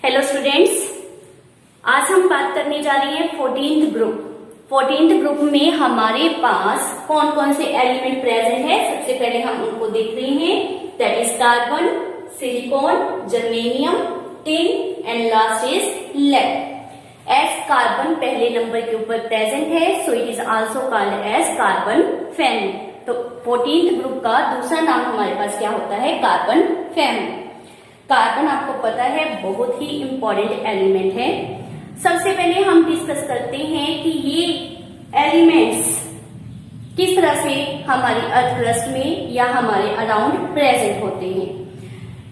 Hello students, आज हम बात करने जा रहे हैं 14th ग्रुप। 14th ग्रुप में हमारे पास कौन कौन से एलिमेंट प्रेजेंट है। सबसे पहले हम उनको देख रहे हैं, that is carbon, silicon, germanium, tin and last is lead. As carbon पहले नंबर के ऊपर प्रेजेंट है, so it is also called as carbon family. तो 14th ग्रुप का दूसरा नाम हमारे पास क्या होता है, कार्बन फैमिली। कार्बन आपको पता है बहुत ही इंपॉर्टेंट एलिमेंट है। सबसे पहले हम डिस्कस करते हैं कि ये एलिमेंट्स किस तरह से हमारी अर्थ क्रस्ट में या हमारे अराउंड प्रेजेंट होते हैं।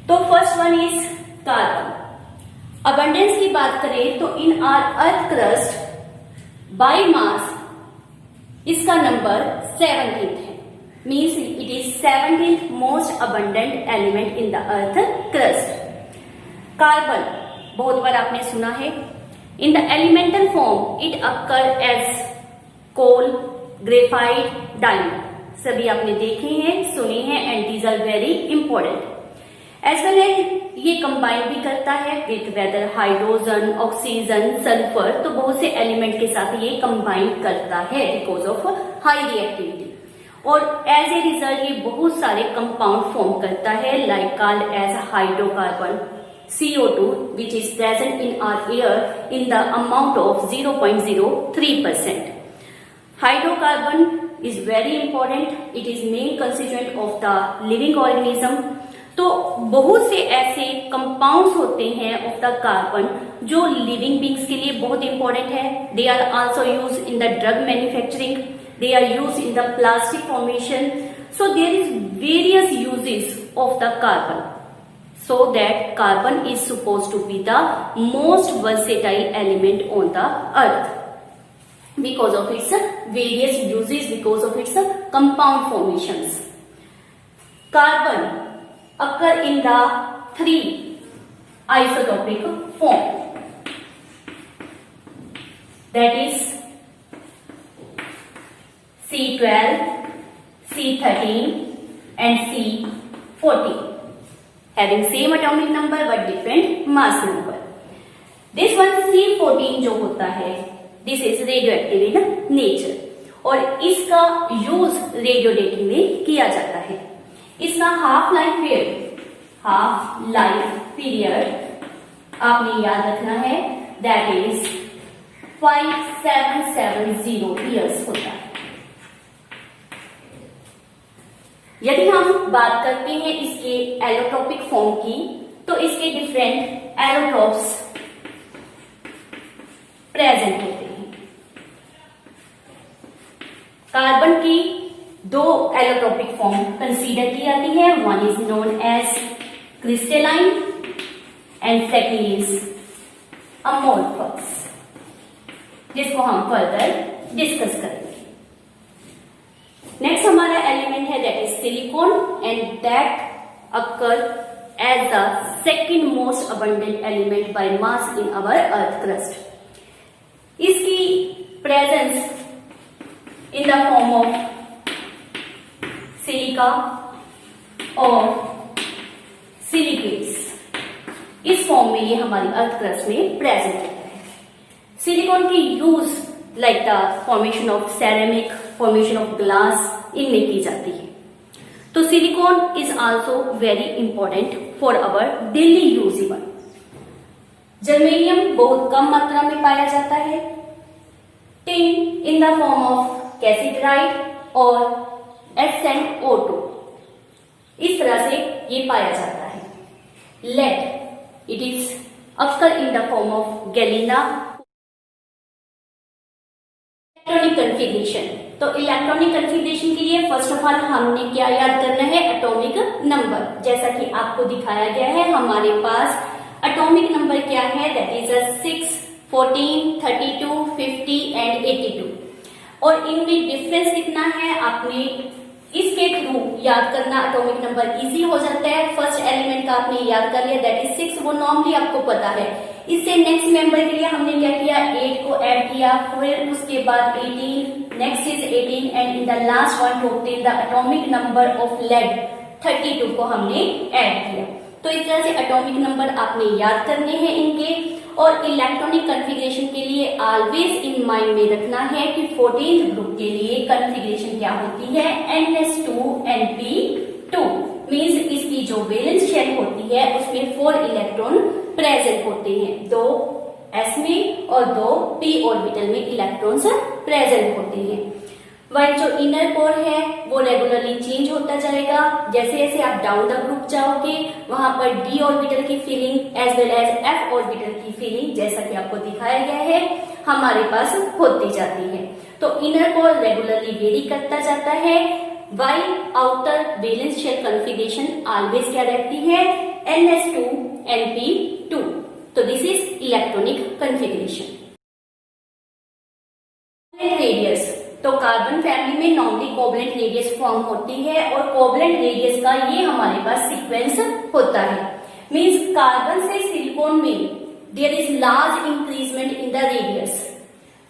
तो first one is carbon. Abundance की बात करें तो इन are earth crust by mass इसका नंबर 17th है, means it is 17th most abundant element in the earth crust. Carbon बहुत बार आपने सुना है। In the elemental form it occur as coal, graphite, diamond. सभी आपने देखे हैं, सुने हैं and these are very important. As well as ये कंबाइन भी करता है with whether hydrogen, oxygen, sulphur. तो बहुत से एलिमेंट के साथ ये कंबाइन करता है बिकॉज ऑफ हाई रिएक्टिविटी। और एज ए रिजल्ट ये बहुत सारे कंपाउंड फॉर्म करता है, like called as hydrocarbon, CO2 which is present in our air in the amount of 0.03%. Hydrocarbon is very important. It is main constituent of the living organism. तो बहुत से ऐसे compounds होते हैं ऑफ द कार्बन जो living beings के लिए बहुत इंपॉर्टेंट है। They are also use in the drug manufacturing, they are used in the plastic formation. So there is various uses of the carbon, so that carbon is supposed to be the most versatile element on the earth because of its various uses, because of its compound formations. Carbon occur in the three isotopic form, that is C12, C13 and C14, having same atomic number but different mass number. This one C14 जो होता है, this is radioactive in nature और इसका use radio dating में किया जाता है। इसका हाफ लाइफ पीरियड आपने याद रखना है, दैट इज 5770 ईयर्स होता है। यदि हम बात करते हैं इसके एलोट्रोपिक फॉर्म की, तो इसके डिफरेंट एलोट्रोप्स प्रेजेंट होते हैं। कार्बन की दो एलोट्रोपिक फॉर्म कंसीडर की जाती है, one is known as crystalline and second is amorphous, जिसको हम फर्दर डिस्कस करेंगे। नेक्स्ट हमारा एलिमेंट है that is silicon and that occur as the second most abundant element by mass in our earth crust. इसकी presence in the form of silica और silicates, इस फॉर्म में ये हमारी अर्थ क्रस्ट में प्रेजेंट होता है। सिलिकॉन की use like the formation of ceramic, formation of glass, इनमें की जाती है। तो silicon is also very important for our daily use even. Germanium बहुत कम मात्रा में पाया जाता है। Tin in the form of calcite और SnO2, इस तरह से ये पाया जाता है। Lead it is occur in the form of galena. Electronic configuration, तो इलेक्ट्रॉनिक कन्फिग्रेशन के लिए फर्स्ट ऑफ ऑल हमने क्या याद करना है, एटॉमिक नंबर। जैसा कि आपको दिखाया गया है, हमारे पास एटॉमिक नंबर क्या है, दैट इज 6, 14, 32, 50 एंड 82। और इनमें डिफरेंस कितना है आपने इसके थ्रू याद करना, एटॉमिक नंबर इजी हो जाता है। फर्स्ट एलिमेंट का आपने याद कर लिया, दैट इज 6, वो नॉर्मली आपको पता है। इससे नेक्स्ट मेंबर के लिए हमने क्या किया, 8 को ऐड किया, फिर उसके बाद 18, next is 18 and in the last one to obtain the atomic number of lead 32 को हमने ऐड किया। तो इस तरह से एटॉमिक नंबर आपने याद करने हैं इनके, और इलेक्ट्रॉनिक कॉन्फ़िगरेशन के लिए ऑलवेज इन माइंड में रखना है कि 14th ग्रुप के लिए कॉन्फ़िगरेशन क्या होती है, ns2np2 मींस इसकी जो वैलेंस शेल होती है उसमें 4 इलेक्ट्रॉन प्रेजेंट होते हैं, 2 s में और 2 p ऑर्बिटल में इलेक्ट्रॉन्स प्रेजेंट होते हैं। वही जो इनर कोर है वो रेगुलरली चेंज होता जाएगा, जैसे जैसे आप डाउन द ग्रुप जाओगे वहां पर d ऑर्बिटल की feeling as well as f orbital की फीलिंग, जैसा कि आपको दिखाया गया है, हमारे पास होती जाती है। तो इनर कोर रेगुलरली वेरी करता जाता है, while outer valence shell configuration always क्या रहती है, ns2np2। तो this is electronic configuration. Radius, तो कार्बन फैमिली में नॉर्मली कोवलेंट रेडियस फॉर्म होती है और कोवलेंट रेडियस का ये हमारे पास सीक्वेंस होता है। मींस कार्बन से सिलिकॉन में there is large increment in the radius,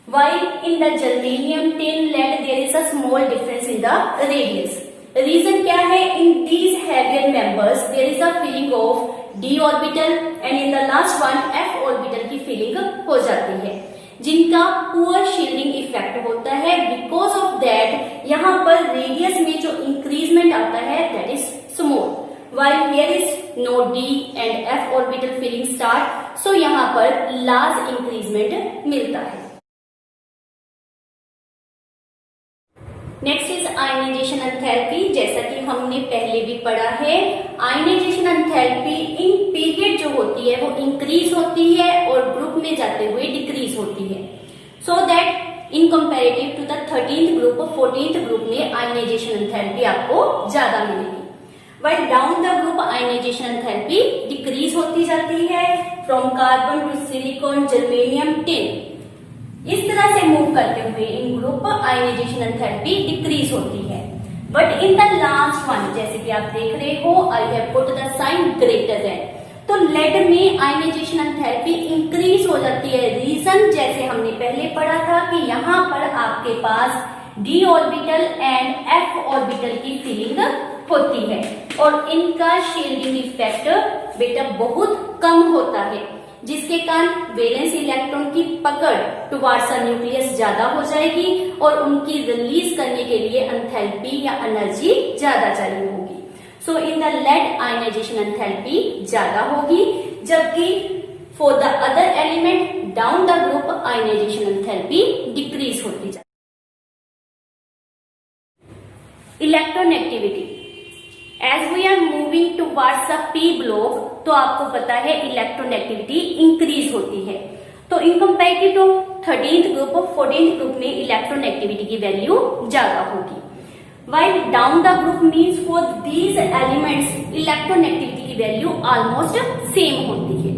while in the germanium tin lead there is a small difference in the radius. Reason क्या है, in these heavier members there is a filling of d orbital and in the last one f orbital की filling हो जाती है, जिनका poor shielding effect होता है। Because of that यहाँ पर रेडियस में जो इंक्रीजमेंट आता है that is small, while here is no d and f orbital filling start, so यहाँ पर लार्ज इंक्रीजमेंट मिलता है। Next is ionisation enthalpy. जैसा कि हमने पहले भी पढ़ा है, आयनाइजेशन एंथैल्पी इन पीरियड जो होती है वो इंक्रीज होती है और ग्रुप में जाते हुए डिक्रीज होती है, so that in comparative to the 13th group 14th group में आयनाइजेशन एंथैल्पी आपको ज्यादा मिलेगी। While down the group ionization enthalpy decrease होती जाती है, from carbon to silicon, germanium, tin, इस तरह से मूव करते हुए in group ionization enthalpy decrease होती है। But in the last one, जैसे कि आप देख रहे हो, I have put the sign greater than, तो लेड में आयनाइजेशन एंथैल्पी इंक्रीज हो जाती है। रीजन जैसे हमने पहले पढ़ा था कि यहाँ पर आपके पास d orbital and f orbital की फीलिंग होती है और इनका शील्डिंग इफेक्ट बेटा बहुत कम होता है, जिसके कारण वैलेंस इलेक्ट्रॉन की पकड़ टुवार्ड्स न्यूक्लियस ज्यादा हो जाएगी और उनकी रिलीज करने के लिए एंथैल्पी या एनर्जी ज्यादा चाहिए होगी। So in the lead ionization enthalpy ज्यादा होगी, जबकि for the other element down the group ionization enthalpy decrease होती जाती। Electronegativity, as we are moving towards the p block, तो आपको पता है इलेक्ट्रोनेगेटिविटी इंक्रीज होती है। तो इन कंपेरेटिव टू 13th ग्रुप और 14th ग्रुप में इलेक्ट्रोनेगेटिविटी की वैल्यू ज्यादा होगी। While down the group means for these elements electronegativity की वैल्यू ऑलमोस्ट सेम होती है।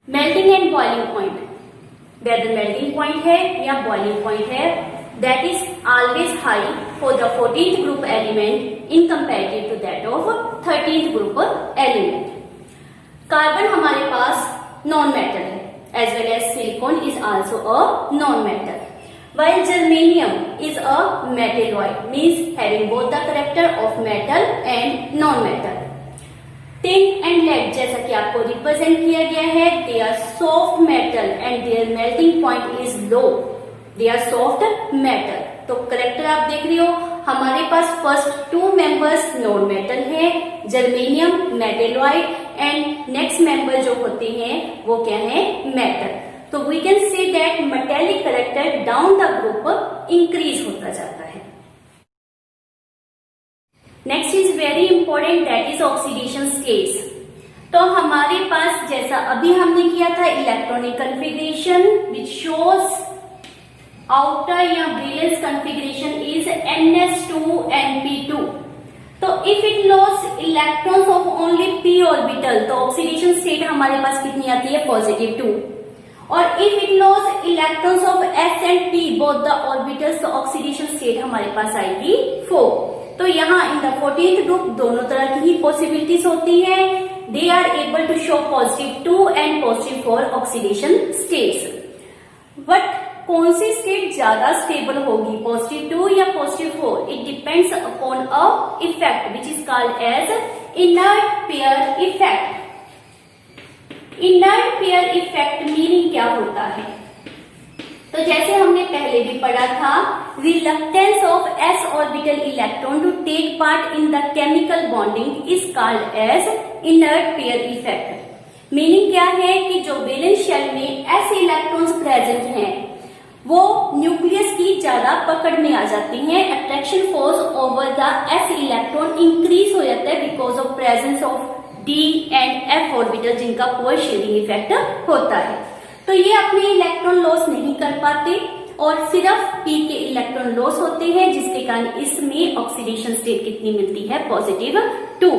Melting and boiling point, whether melting point है या बॉइलिंग पॉइंट है, that is always high for the 14th group element in comparative to that of 13th group element. Carbon हमारे पास non metal है, as well as silicon is also a non metal, while germanium is a metalloid, means having both the character of metal and non metal. tin and lead जैसा कि आपको represent किया गया है, they are soft metal and their melting point is low. They are soft metal. तो character आप देख रहे हो, हमारे पास फर्स्ट 2 मेंबर्स नॉन मेटल है, germanium, metalloid, and next member जो होते हैं वो क्या है, मेटल। तो we can say that metallic character down the group increase होता जाता है। Next is very important, that is oxidation states. तो हमारे पास जैसा अभी हमने किया था electronic configuration which shows outer या valence configuration is ns2np2। तो if it lost electrons of only p orbital, तो ऑक्सीडेशन स्टेट हमारे पास कितनी आती है, +2। और if it lost electrons of s and p both the orbitals, तो ऑक्सीडेशन स्टेट हमारे पास आएगी 4। तो यहाँ इन द 14th ग्रुप दोनों तरह की ही पॉसिबिलिटीज होती है, they are able to show +2 and +4 oxidation states. But कौन सी स्टेट ज्यादा स्टेबल होगी, +2 या +4? It depends upon a effect which is called as inert pair effect. Inert pair effect meaning क्या होता है? तो जैसे हमने पहले भी पढ़ा था, reluctance of s orbital electron to take part in the chemical bonding is called as inert pair effect. Meaning क्या है कि जो वैलेंस शेल में s इलेक्ट्रॉन्स प्रेजेंट हैं वो न्यूक्लियस की ज्यादा पकड़ में आ जाती हैं। Attraction force over the s electron increase हो जाता है because of presence of d and f orbital जिनका पुअर शेयरिंग इफेक्ट होता है। तो ये अपने इलेक्ट्रॉन लॉस नहीं कर पाते और सिर्फ p के इलेक्ट्रॉन लॉस होते हैं, जिसके कारण इसमें ऑक्सीडेशन स्टेट कितनी मिलती है, +2।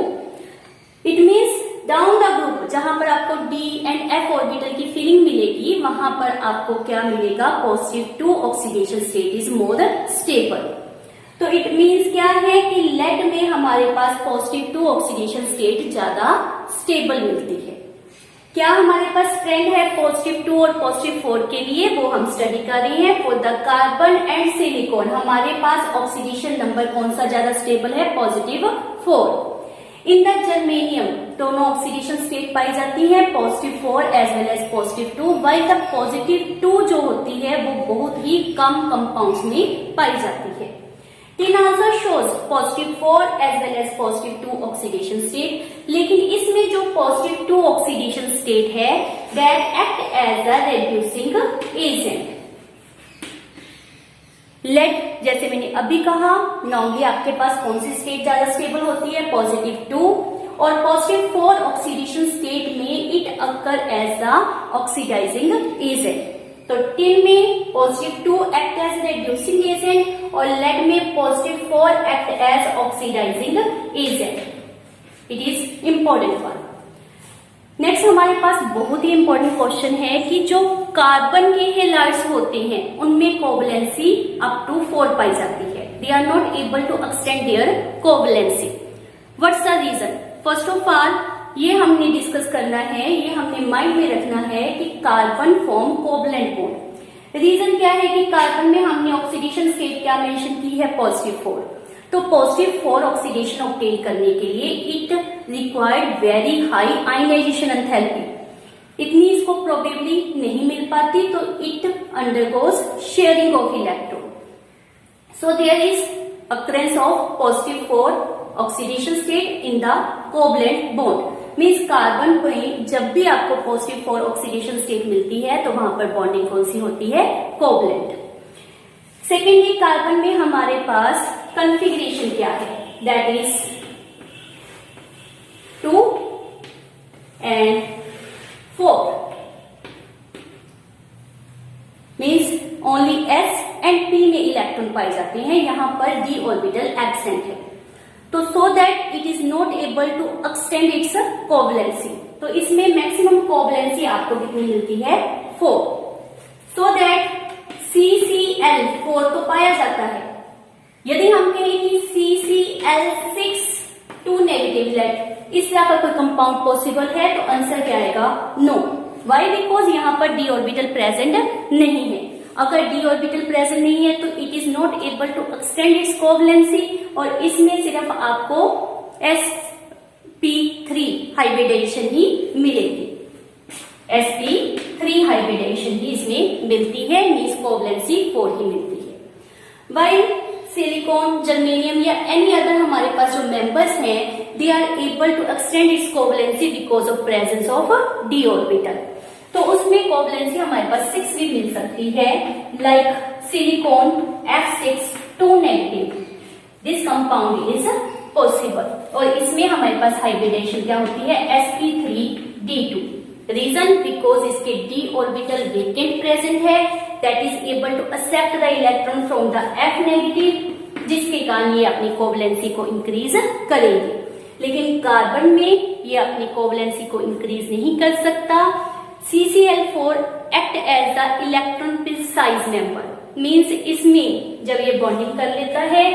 It means down the group जहां पर आपको d एंड f ऑर्बिटल की फीलिंग मिलेगी वहां पर आपको क्या मिलेगा, +2 oxidation state is more stable. तो इट मीन्स क्या है कि लेड में हमारे पास +2 ऑक्सीडेशन स्टेट ज्यादा स्टेबल मिलती है। क्या हमारे पास ट्रेंड है +2 और +4 के लिए, वो हम स्टडी कर रहे हैं। For the carbon and silicon हमारे पास ऑक्सीडेशन नंबर कौन सा ज्यादा स्टेबल है, +4। इन द जर्मेनियम दोनों ऑक्सीडेशन स्टेट पाई जाती है, +4 as well as +2, while the +2 जो होती है वो बहुत ही कम कंपाउंड्स में पाई जाती है। Tin answer shows +4 as well as +2 oxidation state, लेकिन इसमें जो +2 ऑक्सीडेशन स्टेट है that act as a reducing agent. Lead जैसे मैंने अभी कहा, नॉर्मली आपके पास कौन सी स्टेट ज्यादा स्टेबल होती है, +2, और +4 ऑक्सीडेशन स्टेट में it occur as the oxidising agent. तो टिन में +2 एक्ट एज रेड्यूसिंग एजेंट और लेड में +4 act as oxidising agent. It is important one. Next हमारे पास बहुत ही इंपॉर्टेंट क्वेश्चन है कि जो कार्बन के हेलाइड्स होते हैं उनमें कोवलेंसी अप टू 4 पाई जाती है। They are not able to extend their covalency. What's the reason? First of all ये हमने डिस्कस करना है, ये हमने माइंड में रखना है कि carbon form covalent bond. Reason क्या है कि कार्बन में हमने ऑक्सीडेशन स्टेट क्या मेंशन की है, +4। तो +4 ऑक्सीडेशन ऑब्टेन करने के लिए it required very high ionisation enthalpy. इतनी इसको प्रोबेबली नहीं मिल पाती, तो it undergoes sharing of electron. So there is occurrence of +4 oxidation state in the covalent bond. Means carbon को जब भी आपको +4 ऑक्सीडेशन स्टेट मिलती है तो वहां पर बॉन्डिंग कौन सी होती है, कोवलेंट। सेकेंडली कार्बन में हमारे पास कॉन्फ़िगरेशन क्या है, that is 2 and 4 means only s and p में इलेक्ट्रॉन पाए जाते हैं, यहां पर d ऑर्बिटल एब्सेंट है। तो so that it is not able to extend its covalency. तो इसमें मैक्सिमम कोवलेंसी आपको कितनी मिलती है, 4। सो दैट CCl4 तो पाया जाता है। यदि हम कहें कि CCl6 2 नेगेटिव लेट इस तरह का कोई कंपाउंड पॉसिबल है, तो आंसर क्या आएगा, नो। वाई? बिकॉज यहाँ पर d ऑर्बिटल प्रेजेंट नहीं है। अगर d ऑर्बिटल प्रेजेंट नहीं है तो it is not able to extend its covalency, और इसमें सिर्फ आपको sp3 हाइब्रिडेशन ही मिलेगी। sp3 हाइब्रिडेशन ही इसमें मिलती है, मीन्स कोवलेंसी 4 ही मिलती है। वाई सिलिकॉन, जर्मेनियम या एनी अदर हमारे पास जो मेंबर्स हैं, they are able to extend its covalency because of presence of d orbital. तो उसमें कोवलेंसी हमारे पास 6 भी मिल सकती है, like silicon F6 2 negative, this compound is possible. और इसमें हमारे पास हाइब्रिडेशन क्या होती है, sp3d2। रीजन? बिकॉज इसके d ऑर्बिटल वेकेंट प्रेजेंट है, that is able to accept the electron from the f negative, जिसके कारण ये अपनी कोवलेंसी को इंक्रीज करेंगे। लेकिन कार्बन में ये अपनी कोवलेंसी को इंक्रीज नहीं कर सकता। CCl4 act as the electron precise member, means इसमें जब ये बॉन्डिंग कर लेता है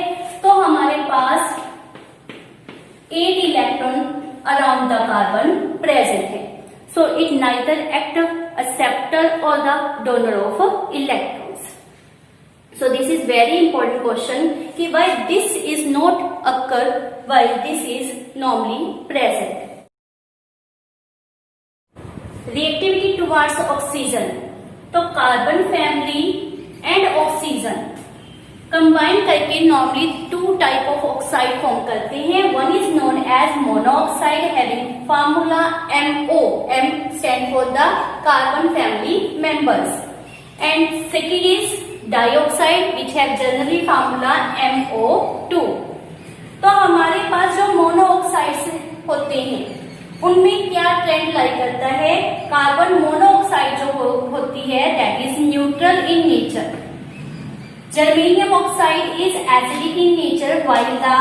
तो हमारे पास 8 electron around the carbon present है। So it neither act acceptor or the donor of electrons. So this is very important question कि why this is not occur while this is normally present. Reactivity towards oxygen. तो carbon family and oxygen combine करके normally two type of oxide form करते हैं. One is known as monoxide having formula MO. M stand for the carbon family members. And second is dioxide which have generally formula MO2. तो हमारे पास जो monoxides होते हैं उनमें क्या ट्रेंड लाई करता है. कार्बन मोनोऑक्साइड जो होती है that is neutral in nature. Germanium oxide is acidic in nature while the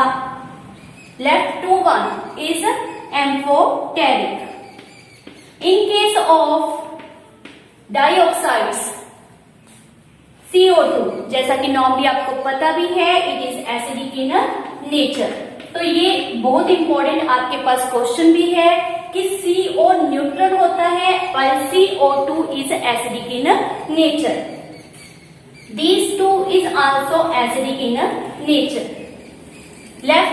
left two one is amphoteric. In case of dioxides CO2 जैसा कि नॉर्मली आपको पता भी है it is acidic in nature. तो ये बहुत इंपॉर्टेंट आपके पास क्वेश्चन भी है कि CO न्यूट्रल होता है while CO2 is acidic in nature. These two is also acidic in nature. Lead,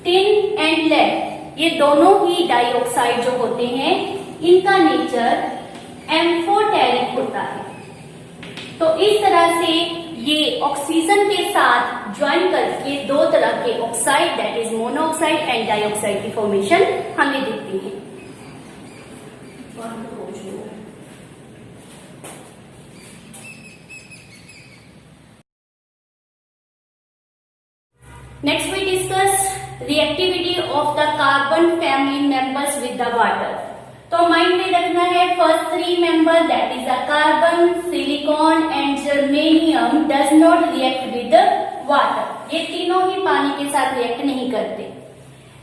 tin and lead ये दोनों ही डाइऑक्साइड जो होते हैं इनका नेचर एम्फोटेरिक होता है. तो इस तरह से ये ऑक्सीजन के साथ ज्वाइन करके दो तरह के oxide that is monoxide and dioxide की फॉर्मेशन हमें दिखती है. Next we discuss reactivity of the carbon family members with the water. तो माइंड में रखना है first three member that is the carbon, silicon and germanium does not react with water. ये तीनों ही पानी के साथ रिएक्ट नहीं करते.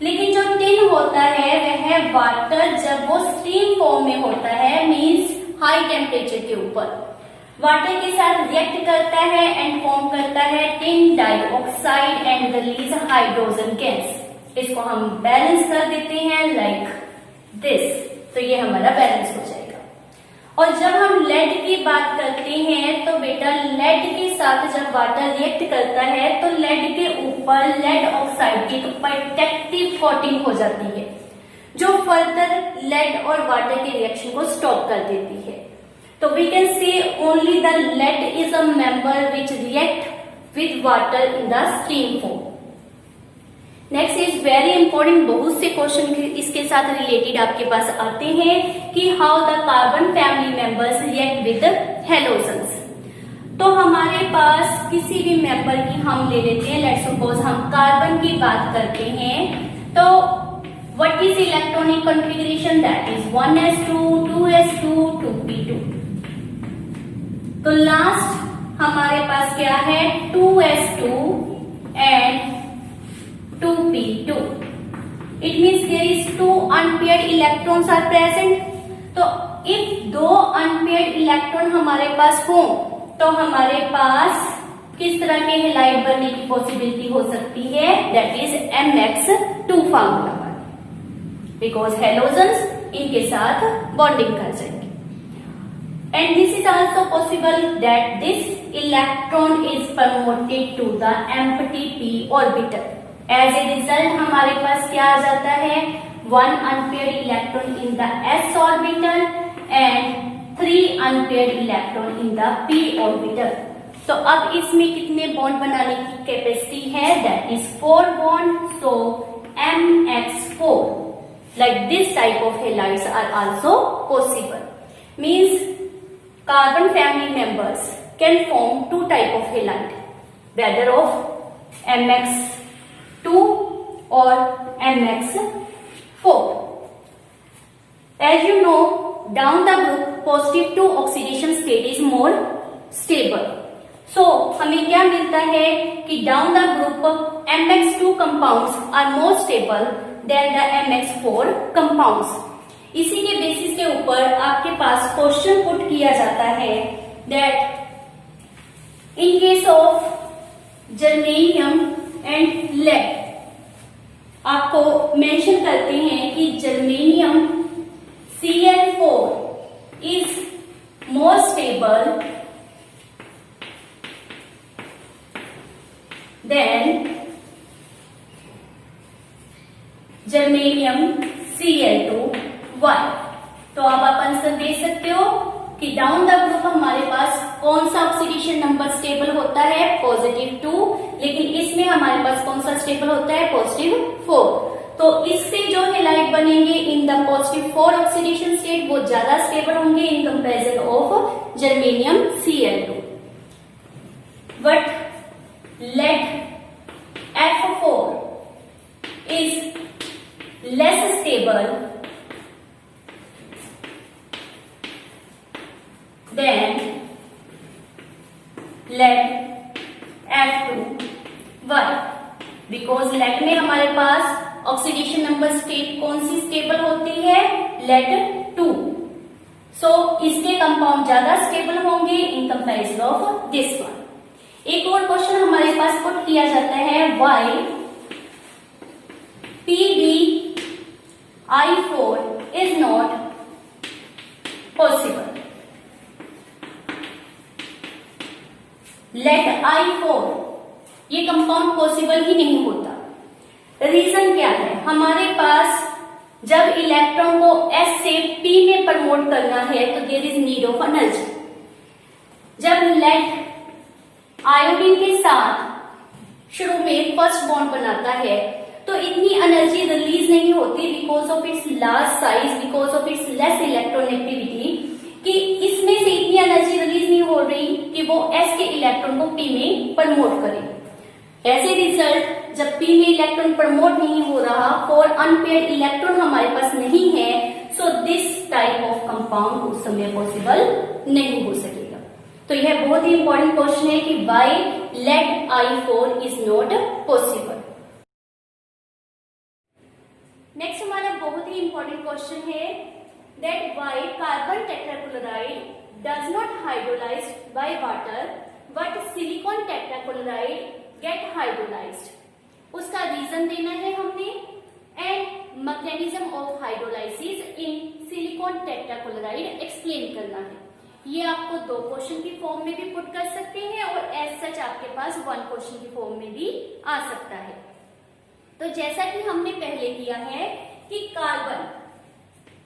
लेकिन जो टिन होता है वह है वाटर जब वो स्टीम फॉर्म में होता है मींस हाई टेम्परेचर के ऊपर वाटर के साथ रिएक्ट करता है एंड फॉर्म करता है tin dioxide and release hydrogen gas. इसको हम बैलेंस कर देते हैं लाइक दिस. तो ये हमारा बैलेंस हो जाएगा. और जब हम लेड की बात करते हैं तो बेटा लेड के साथ जब वाटर रिएक्ट करता है तो लेड के ऊपर लेड ऑक्साइड की एक प्रोटेक्टिव कोटिंग हो जाती है जो फर्दर लेड और वाटर के रिएक्शन को स्टॉप कर देती है. तो we can say only the lead is a member which react with water in the steam form. Next is very important. बहुत से क्वेश्चन इसके साथ रिलेटेड आपके पास आते हैं कि how the carbon family members react with halogens. तो हमारे पास किसी भी मेंबर की हम ले लेते हैं. लेट्स सपोज हम कार्बन की बात करते हैं तो what is electronic configuration that is 1s2 2s2 2p2. तो लास्ट हमारे पास क्या है 2s2 and 2p2. It means there is two unpaired electrons are present. तो if दो unpaired इलेक्ट्रॉन हमारे पास हो तो हमारे पास किस तरह के हेलाइड बनने की पॉसिबिलिटी हो सकती है दैट इज MX2 फार्मूला पर बिकॉज हेलोजन्स इनके साथ बॉन्डिंग कर जाएंगे. And this is also possible that this electron is promoted to the empty p orbital. As a result हमारे पास क्या आ जाता है 1 unpaired electron in the s orbital and 3 unpaired electron in the p orbital. तो अब इसमें कितने बॉन्ड बनाने की कैपेसिटी है that is 4 bond. So MX4 like this type of halides are also possible. Means carbon family members can form 2 type of halide whether of MX2 or MX4. As you know, down the group, positive 2 oxidation state is more stable. So, हमें क्या मिलता है कि down the group MX2 compounds are more stable than the MX4 compounds. इसी के basis के ऊपर आपके पास क्वेश्चन पुट किया जाता है that in case of germanium and lead आपको मेंशन करते हैं कि germanium Cl4 is more stable देख सकते हो कि डाउन द ग्रुप हमारे पास कौन सा ऑक्सीडेशन नंबर स्टेबल होता है, +2, लेकिन इसमें हमारे पास कौन सा स्टेबल होता है, +4। तो इससे जो हैलाइड बनेंगे इन द +4 ऑक्सीडेशन स्टेट वो ज्यादा स्टेबल होंगे in comparison of germanium Cl2। But lead F4 is less stable than lead F2। Why? Because lead में हमारे पास ऑक्सीडेशन नंबर स्टेट कौन सी स्टेबल होती है, lead 2। सो इसके कंपाउंड ज्यादा स्टेबल होंगे in comparison of this one. एक और क्वेश्चन हमारे पास पुट किया जाता है, why PbI4 is not possible. Lead I4 ये कंपाउंड पॉसिबल ही नहीं होता। रीजन क्या है, हमारे पास जब इलेक्ट्रॉन को S से P में प्रमोट करना है तो there is need of energy. जब लेड आयोडीन के साथ शुरू में फर्स्ट बॉन्ड बनाता है तो इतनी एनर्जी रिलीज नहीं होती because of its large size, because of its less electronegativity, कि इसमें से इतनी एनर्जी रिलीज नहीं हो रही कि वो S के इलेक्ट्रॉन को P में प्रमोट करे। एज ए रिजल्ट जब P में इलेक्ट्रॉन प्रमोट नहीं हो रहा, फॉर अनपेयर्ड इलेक्ट्रॉन हमारे पास नहीं है, so this type of compound उस समय पॉसिबल नहीं हो सकेगा। तो यह बहुत ही इंपॉर्टेंट क्वेश्चन है कि why lead I4 is not possible. Next हमारा बहुत ही इंपॉर्टेंट क्वेश्चन है that why carbon tetrachloride does not hydrolyse by water but silicon tetrachloride get hydrolysed. उसका रीजन देना है हमने and mechanism of hydrolysis in silicon tetrachloride explain करना है। ये आपको 2 क्वेश्चन की फॉर्म में भी पुट कर सकते हैं और एज सच आपके पास 1 क्वेश्चन की फॉर्म में भी आ सकता है। तो जैसा कि हमने पहले किया है कि carbon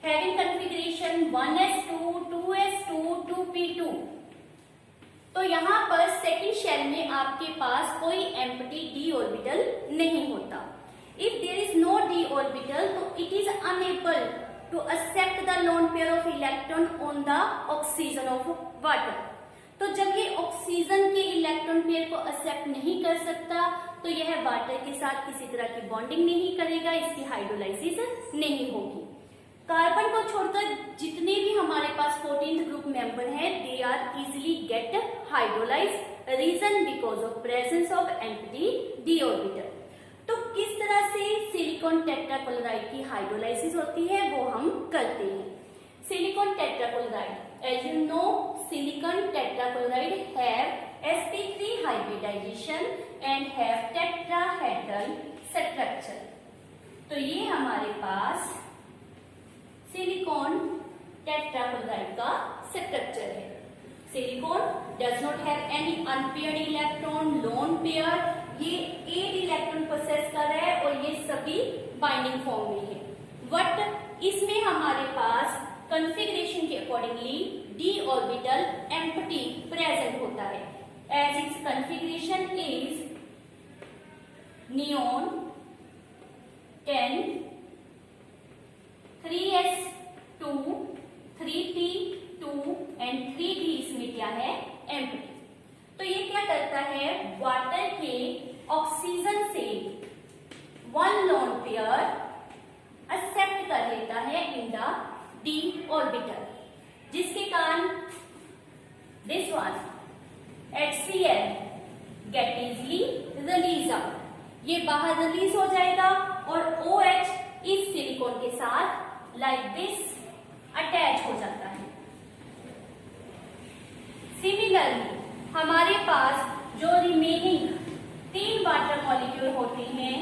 having configuration 1s2 2s2 2p2, तो यहाँ पर सेकेंड शेल में आपके पास कोई एम्प्टी d ऑर्बिटल नहीं होता। If there is no d orbital तो it is unable to accept the lone pair of electron on the oxygen of water। तो जब ये ऑक्सीजन के इलेक्ट्रॉन पेयर को एक्सेप्ट नहीं कर सकता तो यह वाटर के साथ किसी तरह की बॉन्डिंग नहीं करेगा, इसकी हाइड्रोलाइसिस नहीं होगी। कार्बन को छोड़कर जितने भी हमारे पास 14th ग्रुप मेंबर हैं they are easily get hydrolyse, reason because of presence of empty d orbital. तो किस तरह से सिलिकॉन टेट्राक्लोराइड की हाइड्रोलाइसिस होती है वो हम करते हैं। Silicon tetrachloride, as you know silicon tetrachloride have sp3 hybridisation and have tetrahedral structure. तो ये हमारे पास सिलिकॉन टेट्राक्लोराइड का स्ट्रक्चर है। Silicon does not have any unpaired electron, lone pair, ये 8 इलेक्ट्रॉन प्रोसेस कर रहा है और ये सभी बाइंडिंग फॉर्म में है। बट इसमें हमारे पास कॉन्फ़िगरेशन के accordingly d orbital empty present होता है as its configuration is neon 10 3s2 3p2 and 3d इसमें क्या है, एम्प्टी। तो ये क्या करता है, वाटर के ऑक्सीजन से 1 लोन पेयर एक्सेप्ट कर लेता है इन द d ऑर्बिटल, जिसके कारण this one HCl get easily release out, ये बाहर रिलीज हो जाएगा और OH इस सिलिकॉन के साथ लाइक दिस अटैच हो जाता है। सिमिलरली हमारे पास जो रिमेनिंग 3 वाटर मॉलिक्यूल होते हैं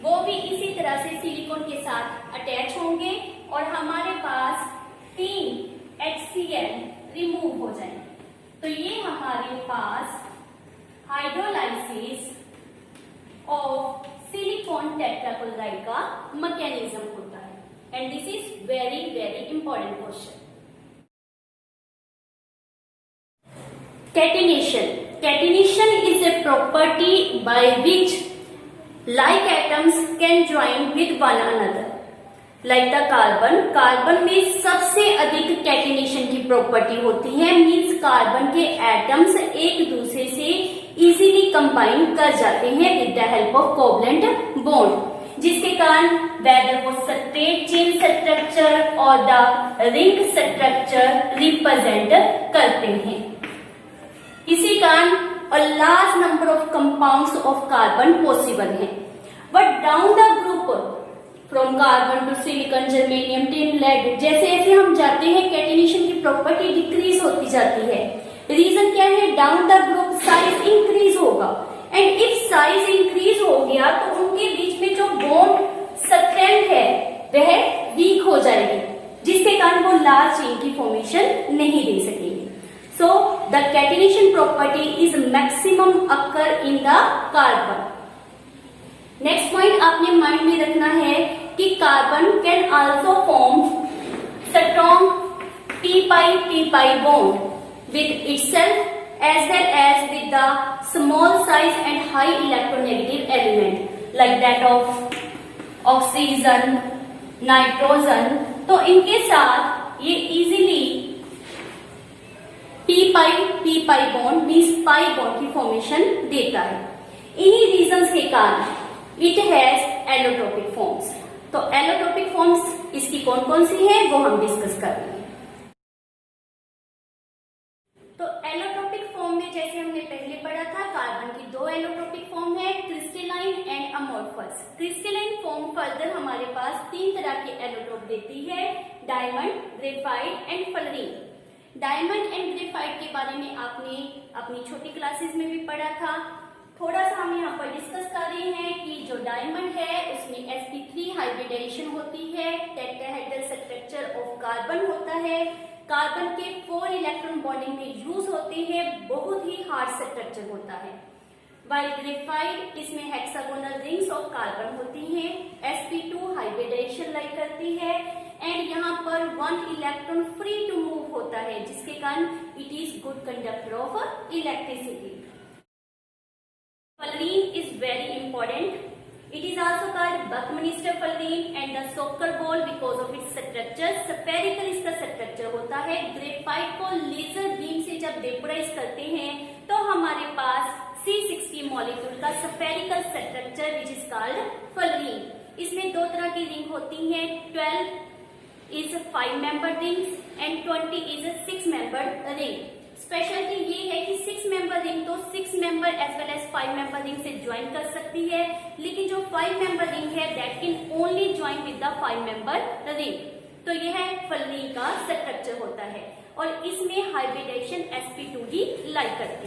वो भी इसी तरह से सिलिकॉन के साथ अटैच होंगे और हमारे पास 3 HCl रिमूव हो जाएंगे। तो ये हमारे पास हाइड्रोलाइसिस ऑफ सिलिकॉन टेट्राक्लोराइड का मैकेनिज्म होता है and this is very very important question. Catenation. Catenation is a property by which like atoms can join with one another. Like the carbon. Carbon में सबसे अधिक कैटिनेशन की property होती है, means carbon के एटम्स एक दूसरे से इजीली कंबाइन कर जाते हैं with the help of covalent bond, जिसके कारण वेदर वो स्ट्रेट चेन स्ट्रक्चर और द रिंग स्ट्रक्चर रिप्रेजेंट करते हैं। इसी कारण a large number of compounds of carbon possible है। But down the group from carbon to silicon, germanium, tin, lead, जैसे जैसे हम जाते हैं कैटिनेशन की प्रॉपर्टी डिक्रीज होती जाती है। रीजन क्या है? Down the group size increase होगा, एंड इफ साइज इंक्रीज हो गया तो उनके बीच में जो बॉन्ड स्ट्रेंथ है वह वीक हो जाएगी, जिसके कारण वो लार्ज चेन की फॉर्मेशन नहीं दे सकेंगे। So the catenation property is maximum occur in the carbon. Next point आपने माइंड में रखना है कि carbon can also form strong p pi bond with itself as well as with the small size and high electronegative element like that of oxygen, nitrogen। तो इनके साथ ये easily p pi bond means pi bond की formation देता है। इन्हीं reasons के कारण इट हैज एलोट्रोपिक फॉर्म्स। तो एलोट्रोपिक फॉर्म्स इसकी कौन कौन सी है वो हम डिस्कस कर रहे हैं। तो एलोट्रोपिक फॉर्म में जैसे हमने पहले पढ़ा था, कार्बन की दो एलोट्रोपिक फॉर्म है, crystalline and amorphous. Crystalline form further हमारे पास तीन तरह के एलोट्रोप देती है, diamond, graphite and fluorine. Diamond and graphite के बारे में आपने अपनी छोटी क्लासेस में भी पढ़ा था। थोड़ा सा हम यहाँ पर डिस्कस कर रहे हैं कि जो डायमंड है उसमें sp3 हाइब्रिडाइजेशन होती है, टेट्राहेड्रल स्ट्रक्चर ऑफ कार्बन होता है, कार्बन के 4 इलेक्ट्रॉन बॉन्डिंग में यूज होते हैं, बहुत ही हार्ड स्ट्रक्चर होता है। वाइल ग्रेफाइट इसमें हेक्सागोनल रिंग्स ऑफ कार्बन होती हैं, sp2 हाइब्रिडाइजेशन लाइक करती है, एंड यहाँ पर 1 इलेक्ट्रॉन फ्री टू मूव होता है, जिसके कारण it is good conductor of electricity. Fullerene is very important. It is also called Buckminster fullerene and the soccer ball because of its structure. Spherical इसका structure होता है। Graphite को laser beam से जब वेपोराइज करते हैं तो हमारे पास C60 मॉलिक्यूल का spherical structure which is called fullerene। इसमें दो तरह की रिंग होती हैं, 12 इज 5 मेंबर रिंग्स एंड 20 इज 6 मेंबर रिंग। स्पेशलिटी ये है कि 6 मेंबर रिंग तो 6 member as well as 5 member ring से ज्वाइन कर सकती है, लेकिन जो 5 मेंबर रिंग है that can only join with the 5 member ring. तो यह फुल्लरीन का स्ट्रक्चर होता है और इसमें हाइब्रिडाइजेशन sp2 ही लाइक करता है।